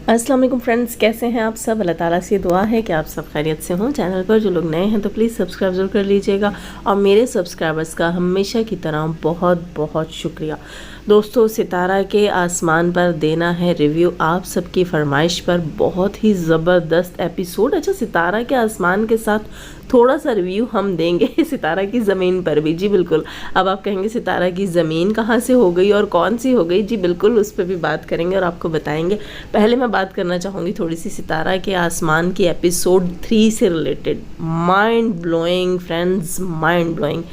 अस्सलाम वालेकुम फ्रेंड्स, कैसे हैं आप सब। अल्लाह ताला से दुआ है कि आप सब खैरियत से हों। चैनल पर जो लोग नए हैं तो प्लीज़ सब्सक्राइब ज़रूर कर लीजिएगा और मेरे सब्सक्राइबर्स का हमेशा की तरह बहुत बहुत शुक्रिया। दोस्तों, सितारा के आसमान पर देना है रिव्यू आप सबकी फरमाइश पर। बहुत ही ज़बरदस्त एपिसोड। अच्छा, सितारा के आसमान के साथ थोड़ा सा रिव्यू हम देंगे सितारा की ज़मीन पर भी। जी बिल्कुल। अब आप कहेंगे सितारा की ज़मीन कहाँ से हो गई और कौन सी हो गई। जी बिल्कुल, उस पर भी बात करेंगे और आपको बताएंगे। पहले मैं बात करना चाहूँगी थोड़ी सी सितारा के आसमान की एपिसोड 3 से related. Mind blowing friends, mind blowing.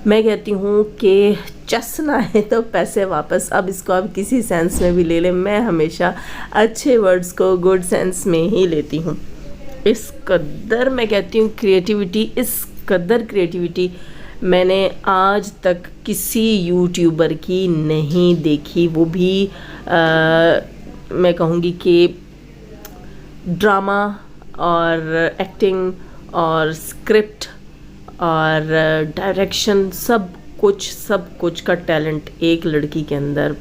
मैं कहती हूँ कि चसना है तो पैसे वापस। अब इसको आप किसी सेंस में भी ले लें, मैं हमेशा अच्छे वर्ड्स को गुड सेंस में ही लेती हूँ। इस कदर मैं कहती हूँ क्रिएटिविटी, इस कदर क्रिएटिविटी मैंने आज तक किसी यूट्यूबर की नहीं देखी। वो भी मैं कहूँगी कि ड्रामा और एक्टिंग और स्क्रिप्ट और डायरेक्शन, सब कुछ का टैलेंट एक लड़की के अंदर।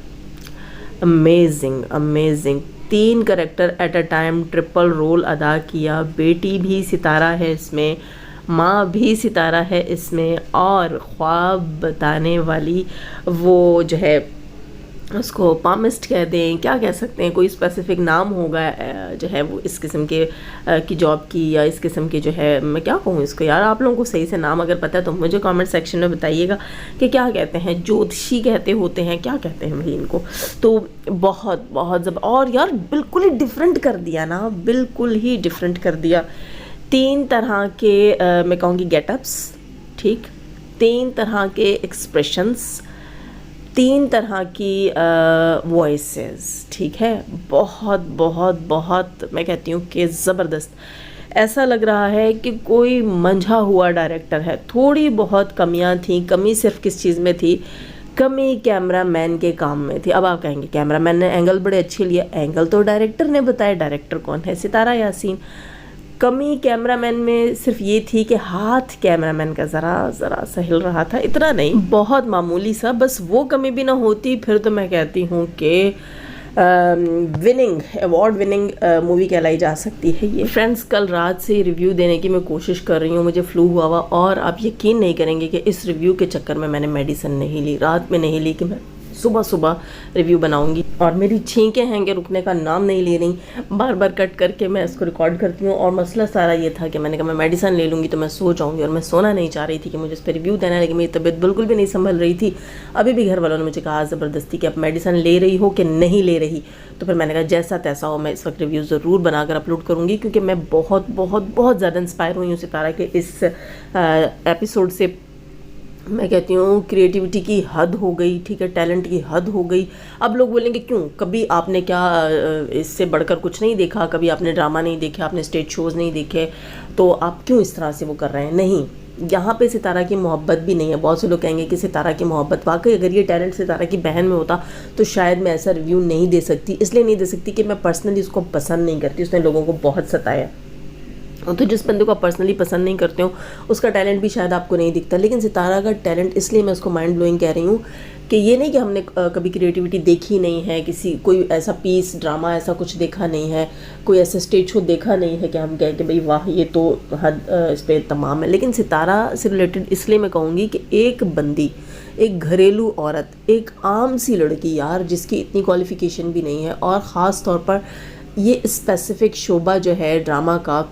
Amazing amazing. 3 character at a time, triple role अदा किया। बेटी भी सितारा है इसमें, माँ भी सितारा है इसमें, और ख्वाब बताने वाली वो जो है उसको पामिस्ट कह दें, क्या कह सकते हैं, कोई स्पेसिफिक नाम होगा जो है वो इस किस्म के की जॉब की, या इस किस्म के जो है, मैं क्या कहूँ इसको यार। आप लोगों को सही से नाम अगर पता है तो मुझे कमेंट सेक्शन में बताइएगा कि क्या कहते हैं। ज्योतिषी कहते होते हैं, क्या कहते हैं भाई इनको। तो बहुत बहुत और यार बिल्कुल ही डिफरेंट कर दिया ना, बिल्कुल ही डिफरेंट कर दिया। 3 तरह के मैं कहूँगी गेटअप्स, ठीक, 3 तरह के एक्सप्रेशंस, 3 तरह की वॉइसेस, ठीक है। बहुत बहुत बहुत मैं कहती हूँ कि ज़बरदस्त। ऐसा लग रहा है कि कोई मंझा हुआ डायरेक्टर है। थोड़ी बहुत कमियाँ थी। कमी सिर्फ किस चीज़ में थी? कमी कैमरामैन के काम में थी। अब आप कहेंगे कैमरामैन ने एंगल बड़े अच्छे लिए। एंगल तो डायरेक्टर ने बताया। डायरेक्टर कौन है? सितारा यासीन। कमी कैमरामैन में सिर्फ ये थी कि हाथ कैमरामैन का ज़रा सा हिल रहा था, इतना नहीं, बहुत मामूली सा। बस वो कमी भी ना होती फिर तो मैं कहती हूँ कि अवार्ड विनिंग मूवी कहलाई जा सकती है ये। फ्रेंड्स, कल रात से रिव्यू देने की मैं कोशिश कर रही हूँ। मुझे फ्लू हुआ और आप यकीन नहीं करेंगे कि इस रिव्यू के चक्कर में मैंने मेडिसिन नहीं ली, रात में नहीं ली कि मैं सुबह सुबह रिव्यू बनाऊंगी। और मेरी छींकें हैं कि रुकने का नाम नहीं ले रही, बार बार कट करके मैं इसको रिकॉर्ड करती हूँ। और मसला सारा ये था कि मैंने कहा मैं मेडिसिन ले लूँगी तो मैं सो जाऊँगी, और मैं सोना नहीं चाह रही थी कि मुझे इस पर रिव्यू देना है। लेकिन मेरी तबीयत बिल्कुल भी नहीं संभल रही थी। अभी भी घर वालों ने मुझे कहा ज़बरदस्ती कि आप मेडिसिन ले रही हो कि नहीं ले रही। तो फिर मैंने कहा जैसा तैसा हो, मैं इस वक्त रिव्यू ज़रूर बनाकर अपलोड करूँगी, क्योंकि मैं बहुत बहुत बहुत ज़्यादा इंस्पायर हुई हूँ सितारा के इस एपिसोड से। मैं कहती हूँ क्रिएटिविटी की हद हो गई, ठीक है, टैलेंट की हद हो गई। अब लोग बोलेंगे क्यों, कभी आपने क्या इससे बढ़कर कुछ नहीं देखा? कभी आपने ड्रामा नहीं देखे, आपने स्टेज शोज़ नहीं देखे, तो आप क्यों इस तरह से वो कर रहे हैं? नहीं, यहाँ पे सितारा की मोहब्बत भी नहीं है। बहुत से लोग कहेंगे कि सितारा की मोहब्बत, वाकई अगर ये टैलेंट सितारा की बहन में होता तो शायद मैं ऐसा रिव्यू नहीं दे सकती। इसलिए नहीं दे सकती कि मैं पर्सनली उसको पसंद नहीं करती, उसने लोगों को बहुत सताया। तो जिस बंदे को आप पर्सनली पसंद नहीं करते हो उसका टैलेंट भी शायद आपको नहीं दिखता। लेकिन सितारा का टैलेंट, इसलिए मैं उसको माइंड ब्लोइंग कह रही हूँ कि ये नहीं कि हमने कभी क्रिएटिविटी देखी नहीं है, किसी कोई ऐसा पीस ड्रामा ऐसा कुछ देखा नहीं है, कोई ऐसा स्टेज शो देखा नहीं है कि हम कहें कि भाई वाह ये तो हद इस पर तमाम है। लेकिन सितारा से रिलेटेड इसलिए मैं कहूँगी कि एक बंदी, एक घरेलू औरत, एक आम सी लड़की यार, जिसकी इतनी क्वालिफिकेशन भी नहीं है, और ख़ास तौर पर ये स्पेसिफिक शोबा जो है ड्रामा का,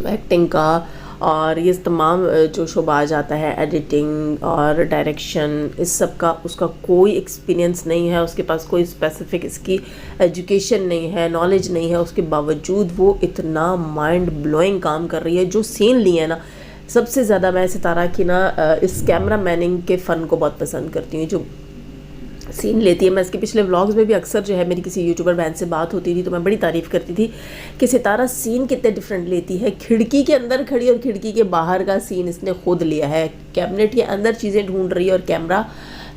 एक्टिंग का, और ये तमाम जो शोबा आ जाता है, एडिटिंग और डायरेक्शन, इस सब का उसका कोई एक्सपीरियंस नहीं है। उसके पास कोई स्पेसिफिक इसकी एजुकेशन नहीं है, नॉलेज नहीं है। उसके बावजूद वो इतना माइंड ब्लोइंग काम कर रही है। जो सीन लिए है ना, सबसे ज़्यादा मैं सितारा की ना इस कैमरा मैनिंग के फ़न को बहुत पसंद करती हूँ। जो सीन लेती है, मैं इसके पिछले व्लॉग्स में भी अक्सर जो है मेरी किसी यूट्यूबर बहन से बात होती थी तो मैं बड़ी तारीफ़ करती थी कि सितारा सीन कितने डिफरेंट लेती है। खिड़की के अंदर खड़ी और खिड़की के बाहर का सीन इसने खुद लिया है। कैबिनेट के अंदर चीज़ें ढूंढ रही है और कैमरा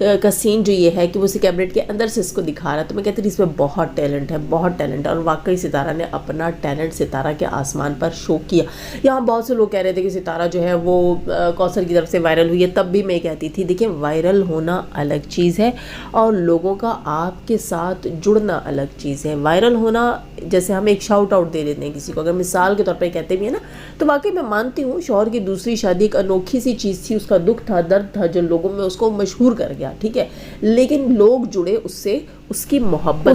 का सीन जो ये है कि वो उसी कैबिनेट के अंदर से इसको दिखा रहा है, तो मैं कहती थी इसमें बहुत टैलेंट है, बहुत टैलेंट है। और वाकई सितारा ने अपना टैलेंट सितारा के आसमान पर शो किया। यहाँ बहुत से लोग कह रहे थे कि सितारा जो है वो कौसर की तरफ से वायरल हुई है, तब भी मैं कहती थी देखिए वायरल होना अलग चीज़ है और लोगों का आपके साथ जुड़ना अलग चीज़ है। वायरल होना जैसे हम एक शाउट आउट दे देते हैं किसी को, अगर मिसाल के तौर पर कहते भी है ना, तो वाकई मैं मानती हूँ शौहर की दूसरी शादी एक अनोखी सी चीज़ थी, उसका दुख था, दर्द था, जो लोगों में उसको मशहूर कर गया, ठीक है, लेकिन लोग जुड़े उससे, उसकी मोहब्बत,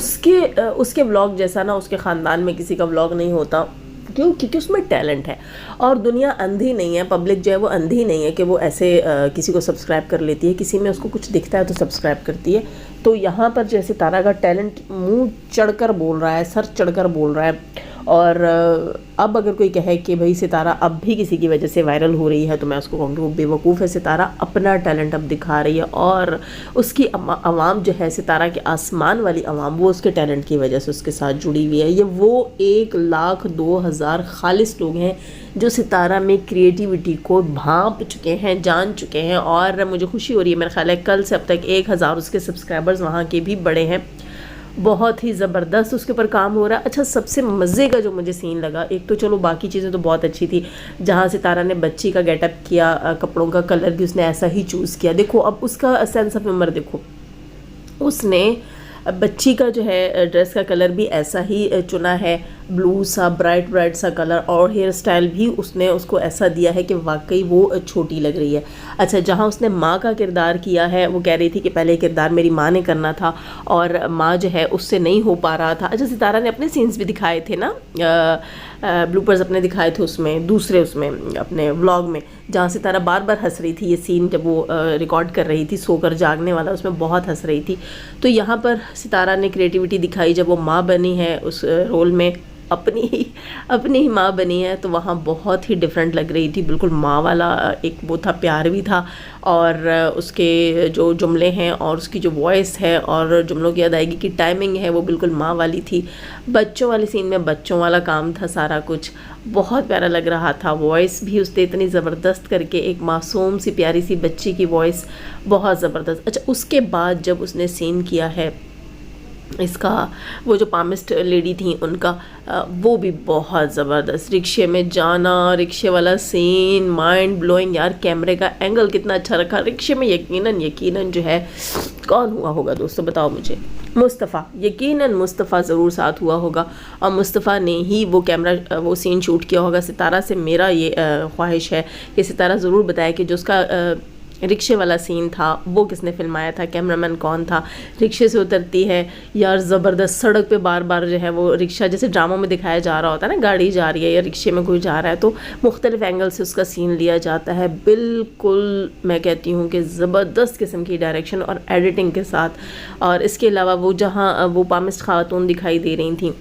उसके व्लॉग जैसा ना उसके ख़ानदान में किसी का व्लॉग नहीं होता। क्यों? क्योंकि उसमें टैलेंट है। और दुनिया अंधी नहीं है, पब्लिक जो है वो अंधी नहीं है कि वो ऐसे किसी को सब्सक्राइब कर लेती है, किसी में उसको कुछ दिखता है तो सब्सक्राइब करती है। तो यहाँ पर जैसे तारा का टैलेंट मुंह चढ़कर बोल रहा है, सर चढ़कर बोल रहा है। और अब अगर कोई कहे कि भाई सितारा अब भी किसी की वजह से वायरल हो रही है, तो मैं उसको कहूँगी वो बेवकूफ़ है। सितारा अपना टैलेंट अब दिखा रही है और उसकी आवाम जो है, सितारा के आसमान वाली आवाम, वो उसके टैलेंट की वजह से उसके साथ जुड़ी हुई है। ये वो 1,02,000 खालिस लोग हैं जो सितारा में क्रिएटिविटी को भांप चुके हैं, जान चुके हैं। और मुझे खुशी हो रही है, मेरा ख्याल है कल से अब तक 1,000 उसके सब्सक्राइबर्स वहाँ के भी बड़े हैं। बहुत ही ज़बरदस्त उसके ऊपर काम हो रहा है। अच्छा, सबसे मज़े का जो मुझे सीन लगा, एक तो चलो बाकी चीज़ें तो बहुत अच्छी थी, जहाँ सितारा ने बच्ची का गेटअप किया, कपड़ों का कलर भी उसने ऐसा ही चूज़ किया। देखो अब उसका सेंस ऑफ ह्यूमर देखो, उसने बच्ची का जो है ड्रेस का कलर भी ऐसा ही चुना है, ब्लू सा ब्राइट सा कलर, और हेयर स्टाइल भी उसने उसको ऐसा दिया है कि वाकई वो छोटी लग रही है। अच्छा, जहाँ उसने माँ का किरदार किया है, वो कह रही थी कि पहले किरदार मेरी माँ ने करना था और माँ जो है उससे नहीं हो पा रहा था। अच्छा, सितारा ने अपने सीन्स भी दिखाए थे ना, ब्लूपर्स अपने दिखाए थे उसमें, दूसरे उसमें अपने व्लॉग में, जहाँ सितारा बार बार हंस रही थी। ये सीन जब वो रिकॉर्ड कर रही थी सोकर जागने वाला, उसमें बहुत हंस रही थी। तो यहाँ पर सितारा ने क्रिएटिविटी दिखाई जब वो माँ बनी है उस रोल में, अपनी ही माँ बनी है, तो वहाँ बहुत ही डिफरेंट लग रही थी। बिल्कुल माँ वाला एक वो था, प्यार भी था, और उसके जो जुमले हैं और उसकी जो वॉइस है और जुमलों की अदायगी की टाइमिंग है वो बिल्कुल माँ वाली थी। बच्चों वाले सीन में बच्चों वाला काम था सारा कुछ, बहुत प्यारा लग रहा था। वॉइस भी उसने इतनी ज़बरदस्त करके, एक मासूम सी प्यारी सी बच्ची की वॉइस, बहुत ज़बरदस्त। अच्छा, उसके बाद जब उसने सीन किया है इसका, वो जो पामिस्ट लेडी थी उनका, वो भी बहुत ज़बरदस्त। रिक्शे में जाना, रिक्शे वाला सीन माइंड ब्लोइंग यार, कैमरे का एंगल कितना अच्छा रखा रिक्शे में। यकीनन जो है, कौन हुआ होगा दोस्तों बताओ मुझे? मुस्तफ़ा, यकीनन मुस्तफ़ा ज़रूर साथ हुआ होगा और मुस्तफ़ा ने ही वो कैमरा वो सीन शूट किया होगा। सितारा से मेरा ये ख्वाहिश है कि सितारा ज़रूर बताए कि जो उसका रिक्शे वाला सीन था वो किसने फिल्माया था, कैमरामैन कौन था। रिक्शे से उतरती है यार, ज़बरदस्त, सड़क पे बार बार जो है वो रिक्शा, जैसे ड्रामों में दिखाया जा रहा होता है ना, गाड़ी जा रही है या रिक्शे में कोई जा रहा है, तो मुख्तलिफ एंगल से उसका सीन लिया जाता है। बिल्कुल मैं कहती हूँ कि ज़बरदस्त किस्म की डायरेक्शन और एडिटिंग के साथ। और इसके अलावा वो जहाँ वो पामिस्ट खातून दिखाई दे रही थी,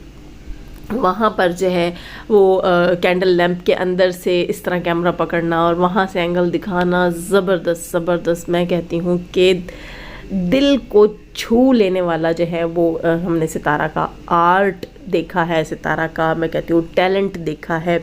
वहाँ पर जो है वो कैंडल लैंप के अंदर से इस तरह कैमरा पकड़ना और वहाँ से एंगल दिखाना, ज़बरदस्त। मैं कहती हूँ कि दिल को छू लेने वाला जो है वो हमने सितारा का आर्ट देखा है, सितारा का मैं कहती हूँ टैलेंट देखा है।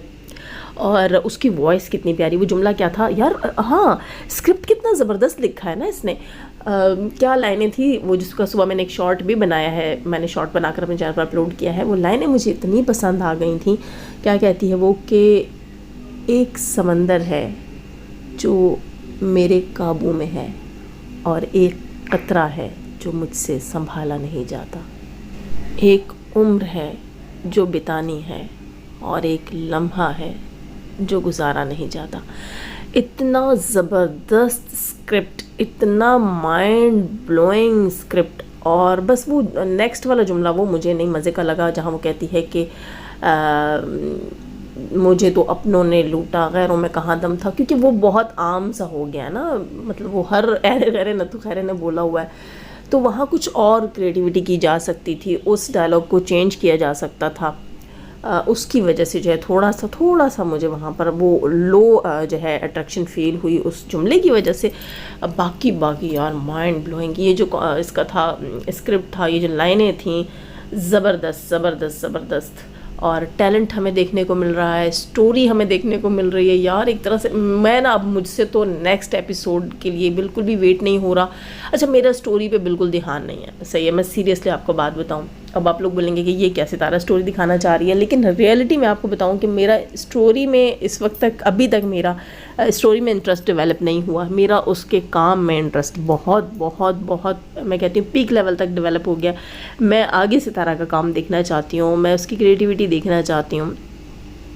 और उसकी वॉइस कितनी प्यारी, वो जुमला क्या था यार, हाँ, स्क्रिप्ट कितना ज़बरदस्त लिखा है ना इसने। क्या लाइनें थी वो, जिसका सुबह मैंने एक शॉर्ट भी बनाया है, मैंने शॉर्ट बनाकर अपने चैनल पर अपलोड किया है। वो लाइनें मुझे इतनी पसंद आ गई थी। क्या कहती है वो कि एक समंदर है जो मेरे काबू में है और एक कतरा है जो मुझसे संभाला नहीं जाता, एक उम्र है जो बितानी है और एक लम्हा है जो गुजारा नहीं जाता। इतना ज़बरदस्त स्क्रिप्ट, इतना माइंड ब्लोइंग स्क्रिप्ट। और बस वो नेक्स्ट वाला जुमला वो मुझे नहीं मज़े का लगा, जहाँ वो कहती है कि मुझे तो अपनों ने लूटा, गैरों में कहाँ दम था, क्योंकि वो बहुत आम सा हो गया ना, मतलब वो हर ऐरे गैरे नतु खैरे ने बोला हुआ है। तो वहाँ कुछ और क्रिएटिविटी की जा सकती थी, उस डायलॉग को चेंज किया जा सकता था। उसकी वजह से जो है थोड़ा सा मुझे वहाँ पर वो लो जो है अट्रैक्शन फील हुई उस जुमले की वजह से। बाकी यार माइंड ब्लोइंग, ये जो इसका था स्क्रिप्ट था, ये जो लाइनें थी, ज़बरदस्त। और टैलेंट हमें देखने को मिल रहा है, स्टोरी हमें देखने को मिल रही है। यार एक तरह से मैं ना, अब मुझसे तो नेक्स्ट एपिसोड के लिए बिल्कुल भी वेट नहीं हो रहा। अच्छा, मेरा स्टोरी पे बिल्कुल ध्यान नहीं है, सही है, मैं सीरियसली आपको बात बताऊं। अब आप लोग बोलेंगे कि ये क्या सितारा स्टोरी दिखाना चाह रही है, लेकिन रियलिटी में आपको बताऊं कि मेरा स्टोरी में इस वक्त तक, अभी तक मेरा स्टोरी में इंटरेस्ट डेवलप नहीं हुआ। मेरा उसके काम में इंटरेस्ट बहुत बहुत बहुत, मैं कहती हूँ पीक लेवल तक डेवलप हो गया। मैं आगे सितारा का काम देखना चाहती हूँ, मैं उसकी क्रिएटिविटी देखना चाहती हूँ।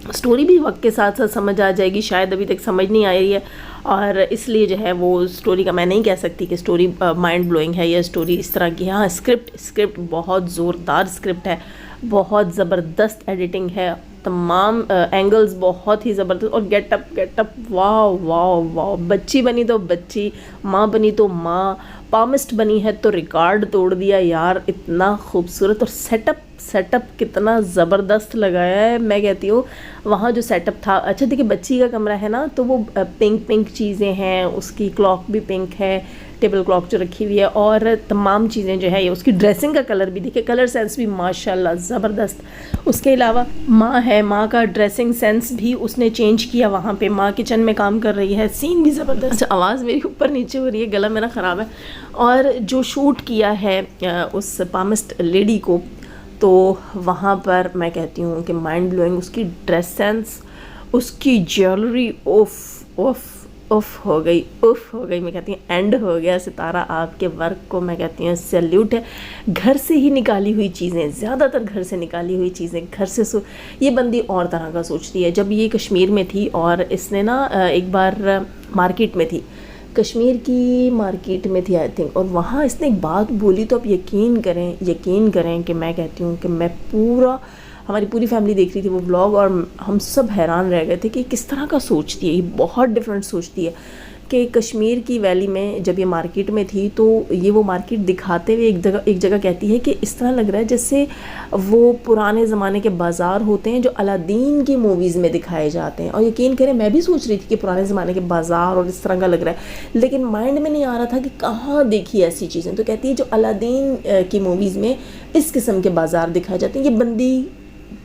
स्टोरी भी वक्त के साथ साथ समझ आ जाएगी, शायद अभी तक समझ नहीं आ रही है, और इसलिए जो है वो स्टोरी का मैं नहीं कह सकती कि स्टोरी माइंड ब्लोइंग है या स्टोरी इस तरह की है। हाँ, स्क्रिप्ट बहुत ज़ोरदार स्क्रिप्ट है, बहुत ज़बरदस्त एडिटिंग है, तमाम एंगल्स बहुत ही ज़बरदस्त, और गेटअप वाह वाह वाह। बच्ची बनी तो बच्ची, माँ बनी तो माँ, पामिस्ट बनी है तो रिकॉर्ड तोड़ दिया यार, इतना खूबसूरत। और सेटअप कितना ज़बरदस्त लगाया है, मैं कहती हूँ वहाँ जो सेटअप था। अच्छा देखिए, बच्ची का कमरा है ना, तो वो पिंक चीज़ें हैं, उसकी क्लॉक भी पिंक है, टेबल क्लॉक जो रखी हुई है, और तमाम चीज़ें जो है ये, उसकी ड्रेसिंग का कलर भी देखिए, कलर सेंस भी माशाल्लाह ज़बरदस्त। उसके अलावा माँ है, माँ का ड्रेसिंग सेंस भी उसने चेंज किया वहाँ पे, माँ किचन में काम कर रही है, सीन भी ज़बरदस्त। अच्छा, आवाज़ मेरी ऊपर नीचे हो रही है, गला मेरा ख़राब है। और जो शूट किया है उस पामिस्ट लेडी को, तो वहाँ पर मैं कहती हूँ कि माइंड ब्लोइंग, उसकी ड्रेस सेंस, उसकी ज्वेलरी, उफ हो गई। मैं कहती हूँ एंड हो गया सितारा, आपके वर्क को मैं कहती हूँ सैल्यूट है। घर से ही निकाली हुई चीज़ें, ज़्यादातर घर से निकाली हुई चीज़ें, घर से ये बंदी और तरह का सोचती है। जब ये कश्मीर में थी और इसने ना एक बार मार्केट में थी, कश्मीर की मार्केट में थी आई थिंक, और वहाँ इसने एक बात बोली, तो आप यकीन करें कि मैं कहती हूँ कि हमारी पूरी फैमिली देख रही थी वो व्लॉग, और हम सब हैरान रह गए थे कि किस तरह का सोचती है, ये बहुत डिफरेंट सोचती है। कि कश्मीर की वैली में जब ये मार्केट में थी, तो ये वो मार्केट दिखाते हुए एक जगह कहती है कि इस तरह लग रहा है जैसे वो पुराने ज़माने के बाज़ार होते हैं जो अलादीन की मूवीज़ में दिखाए जाते हैं। और यकीन करें, मैं भी सोच रही थी कि पुराने ज़माने के बाज़ार और इस तरह का लग रहा है, लेकिन माइंड में नहीं आ रहा था कि कहाँ देखी ऐसी चीज़ें। तो कहती है जो अलादीन की मूवीज़ में इस किस्म के बाज़ार दिखाए जाते हैं। ये बंदी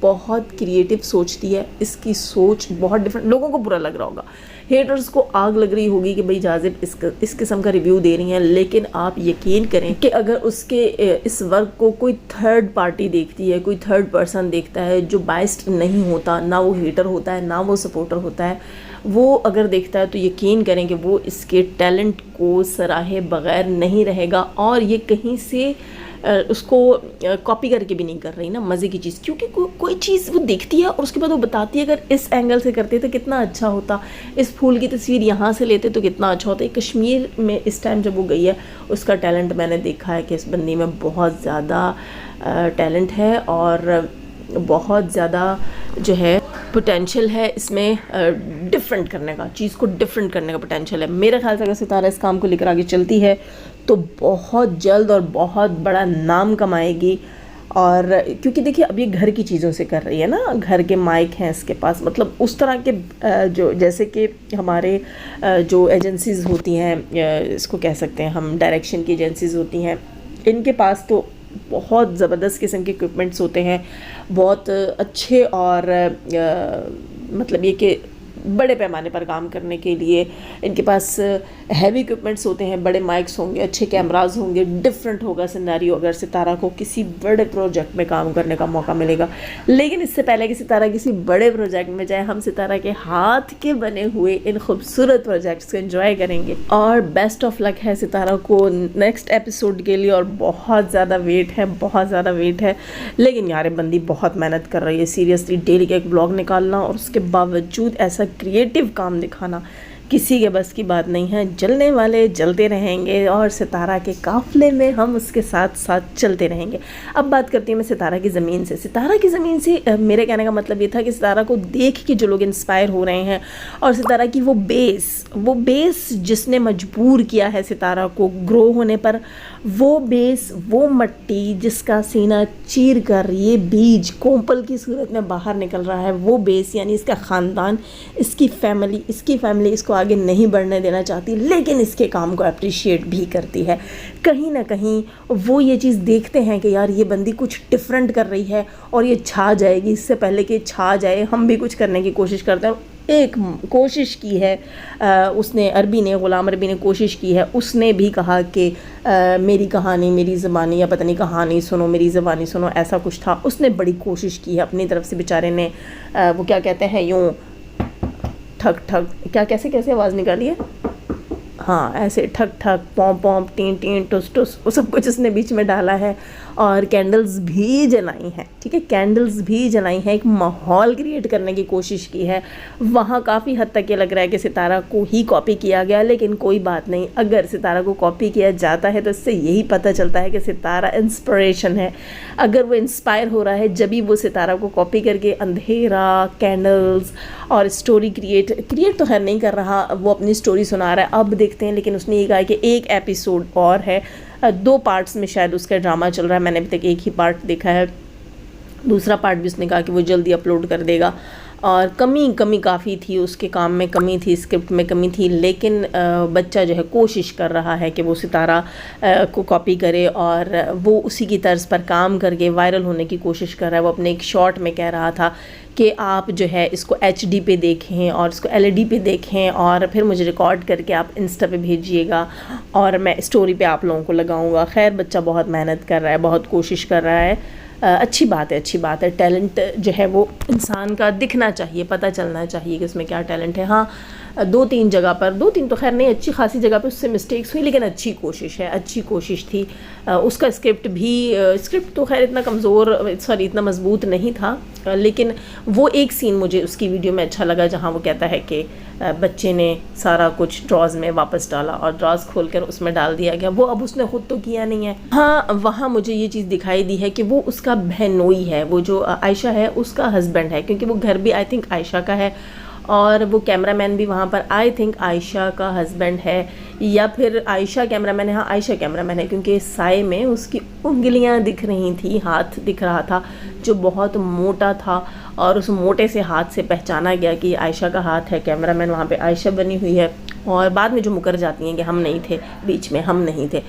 बहुत क्रिएटिव सोचती है, इसकी सोच बहुत डिफरेंट। लोगों को बुरा लग रहा होगा, हेटर्स को आग लग रही होगी कि भाई जाजिब इस किस्म का रिव्यू दे रही हैं, लेकिन आप यकीन करें कि अगर उसके इस वर्क को कोई थर्ड पार्टी देखती है, कोई थर्ड पर्सन देखता है जो बाइस्ड नहीं होता, ना वो हेटर होता है ना वो सपोर्टर होता है, वो अगर देखता है तो यकीन करें कि वो इसके टैलेंट को सराहे बगैर नहीं रहेगा। और ये कहीं से उसको कॉपी करके भी नहीं कर रही ना, मज़े की चीज़, क्योंकि कोई चीज़ वो देखती है और उसके बाद वो बताती है अगर इस एंगल से करते तो कितना अच्छा होता, इस फूल की तस्वीर यहाँ से लेते तो कितना अच्छा होता। कश्मीर में इस टाइम जब वो गई है, उसका टैलेंट मैंने देखा है कि इस बंदी में बहुत ज़्यादा टैलेंट है और बहुत ज़्यादा जो है पोटेंशियल है इसमें, डिफरेंट करने का, चीज़ को डिफरेंट करने का पोटेंशियल है। मेरे ख्याल से अगर सितारा इस काम को लेकर आगे चलती है तो बहुत जल्द और बहुत बड़ा नाम कमाएगी। और क्योंकि देखिए अब ये घर की चीज़ों से कर रही है ना, घर के माइक हैं इसके पास, मतलब उस तरह के जो जैसे कि हमारे जो एजेंसीज़ होती हैं, इसको कह सकते हैं हम डायरेक्शन की एजेंसीज़ होती हैं, इनके पास तो बहुत ज़बरदस्त किस्म के इक्विपमेंट्स होते हैं, बहुत अच्छे, और मतलब ये कि बड़े पैमाने पर काम करने के लिए इनके पास हैवी इक्विपमेंट्स होते हैं, बड़े माइक्स होंगे, अच्छे कैमराज होंगे, डिफरेंट होगा सिनेरियो अगर सितारा को किसी बड़े प्रोजेक्ट में काम करने का मौका मिलेगा। लेकिन इससे पहले कि सितारा किसी बड़े प्रोजेक्ट में जाए, हम सितारा के हाथ के बने हुए इन खूबसूरत प्रोजेक्ट्स को एंजॉय करेंगे। और बेस्ट ऑफ लक है सितारा को नेक्स्ट एपिसोड के लिए, और बहुत ज़्यादा वेट है। लेकिन यार बंदी बहुत मेहनत कर रही है सीरियसली, डेली का एक ब्लॉग निकालना और उसके बावजूद ऐसा क्रिएटिव काम दिखाना किसी के बस की बात नहीं है। जलने वाले जलते रहेंगे और सितारा के काफ़िले में हम उसके साथ साथ चलते रहेंगे। अब बात करती हूँ मैं सितारा की ज़मीन से। सितारा की ज़मीन से मेरे कहने का मतलब ये था कि सितारा को देख के जो लोग इंस्पायर हो रहे हैं, और सितारा की वो बेस जिसने मजबूर किया है सितारा को ग्रो होने पर, वो बेस, वो मट्टी जिसका सीना चीर कर ये बीज कोंपल की सूरत में बाहर निकल रहा है, वो बेस यानी इसका ख़ानदान, इसकी फैमिली इसको आगे नहीं बढ़ने देना चाहती, लेकिन इसके काम को अप्रिशिएट भी करती है। कहीं ना कहीं वो ये चीज़ देखते हैं कि यार ये बंदी कुछ डिफरेंट कर रही है और ये छा जाएगी, इससे पहले कि छा जाए हम भी कुछ करने की कोशिश करते हैं। एक कोशिश की है उसने, अरबी ने, ग़ुलाम अरबी ने कोशिश की है, उसने भी कहा कि मेरी कहानी मेरी ज़बानी, या पता नहीं कहानी सुनो मेरी ज़बानी सुनो, ऐसा कुछ था। उसने बड़ी कोशिश की है अपनी तरफ से, बेचारे ने वो क्या कहते हैं, यूँ ठक ठक, क्या कैसे कैसे आवाज़ निकाली है, हाँ ऐसे ठक ठक पॉम पॉम टीन टीन टुस टुस, वो सब कुछ उसने बीच में डाला है। और कैंडल्स भी जलाई हैं, ठीक है, कैंडल्स भी जलाई हैं, एक माहौल क्रिएट करने की कोशिश की है। वहाँ काफ़ी हद तक ये लग रहा है कि सितारा को ही कॉपी किया गया, लेकिन कोई बात नहीं, अगर सितारा को कॉपी किया जाता है तो इससे यही पता चलता है कि सितारा इंस्पिरेशन है। अगर वो इंस्पायर हो रहा है जब भी वो सितारा को कॉपी करके अंधेरा, कैंडल्स और स्टोरी क्रिएट तो खैर नहीं कर रहा, वो अपनी स्टोरी सुना रहा है। अब देखते हैं, लेकिन उसने ये कहा कि एक एपिसोड और है, 2 पार्ट्स में शायद उसका ड्रामा चल रहा है, मैंने अभी तक एक ही पार्ट देखा है, दूसरा पार्ट भी उसने कहा कि वो जल्दी अपलोड कर देगा। और कमी काफ़ी थी उसके काम में, कमी थी स्क्रिप्ट में, कमी थी, लेकिन बच्चा जो है कोशिश कर रहा है कि वो सितारा को कॉपी करे और वो उसी की तर्ज पर काम करके वायरल होने की कोशिश कर रहा है। वो अपने एक शॉर्ट में कह रहा था कि आप जो है इसको HD पे देखें और इसको LED पे देखें और फिर मुझे रिकॉर्ड करके आप इंस्टा पे भेजिएगा और मैं स्टोरी पे आप लोगों को लगाऊंगा। खैर बच्चा बहुत मेहनत कर रहा है, बहुत कोशिश कर रहा है। अच्छी बात है। टैलेंट जो है वो इंसान का दिखना चाहिए, पता चलना चाहिए कि उसमें क्या टैलेंट है। हाँ 2-3 जगह पर, 2-3 तो खैर नहीं, अच्छी खासी जगह पे उससे मिस्टेक्स हुई, लेकिन अच्छी कोशिश थी। उसका स्क्रिप्ट तो खैर इतना कमज़ोर, सॉरी इतना मजबूत नहीं था, लेकिन वो एक सीन मुझे उसकी वीडियो में अच्छा लगा जहाँ वो कहता है कि बच्चे ने सारा कुछ ड्रॉज में वापस डाला और ड्रॉज खोलकर उसमें डाल दिया गया। वो अब उसने खुद तो किया नहीं है। हाँ वहाँ मुझे ये चीज़ दिखाई दी है कि वो उसका बहनोई है, वो जो आयशा है उसका हस्बैंड है, क्योंकि वो घर भी आई थिंक आयशा का है और वो कैमरामैन भी वहाँ पर आई थिंक आयशा का हस्बैंड है, या फिर आयशा कैमरामैन है। हाँ आयशा कैमरामैन है, क्योंकि साए में उसकी उंगलियाँ दिख रही थी, हाथ दिख रहा था जो बहुत मोटा था और उस मोटे से हाथ से पहचाना गया कि आयशा का हाथ है। कैमरामैन वहाँ पे आयशा बनी हुई है और बाद में जो मुकर जाती हैं कि हम नहीं थे, बीच में हम नहीं थे।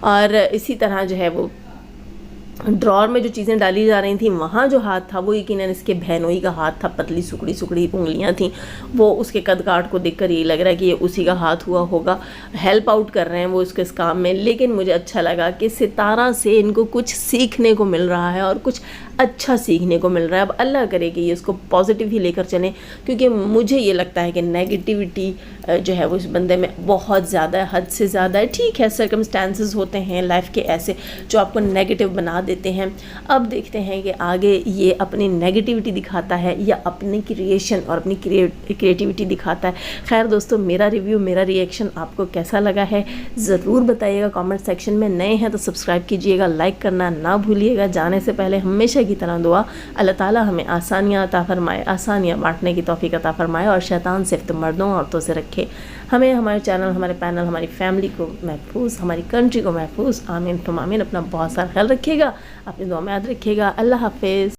और इसी तरह जो है वो ड्रॉर में जो चीज़ें डाली जा रही थी वहाँ जो हाथ था वो यकीनन इसके बहनोई का हाथ था, पतली सुकड़ी उंगलियाँ थी। वो उसके कद काट को देखकर यही लग रहा है कि ये उसी का हाथ हुआ होगा। हेल्प आउट कर रहे हैं वो उसके इस काम में, लेकिन मुझे अच्छा लगा कि सितारा से इनको कुछ सीखने को मिल रहा है और कुछ अच्छा सीखने को मिल रहा है। अब अल्लाह करे कि ये इसको पॉजिटिव ही लेकर चलें, क्योंकि मुझे ये लगता है कि नेगेटिविटी जो है वो इस बंदे में बहुत ज़्यादा है, हद से ज़्यादा है। ठीक है सर्कमस्टांसेस होते हैं लाइफ के ऐसे जो आपको नेगेटिव बना देते हैं। अब देखते हैं कि आगे ये अपनी नेगेटिविटी दिखाता है या अपनी क्रिएशन और अपनी क्रिएटिविटी दिखाता है। खैर दोस्तों, मेरा रिव्यू, मेरा रिएक्शन आपको कैसा लगा है ज़रूर बताइएगा कमेंट सेक्शन में। नए हैं तो सब्सक्राइब कीजिएगा, लाइक करना ना भूलिएगा। जाने से पहले हमेशा की तरह दुआ, अल्लाह ताला हमें आसानियाँ अता फरमाए, आसानियाँ बांटने की तौफीक अता फरमाए और शैतान से मर्दों औरतों से रखे। हमें, हमारे चैनल, हमारे पैनल, हमारी फैमिली को महफूज, हमारी कंट्री को महफूज। आमीन तुम आमीन। अपना बहुत सारा ख्याल रखिएगा, अपनी दुआ में याद रखिएगा। अल्लाह हाफिज़।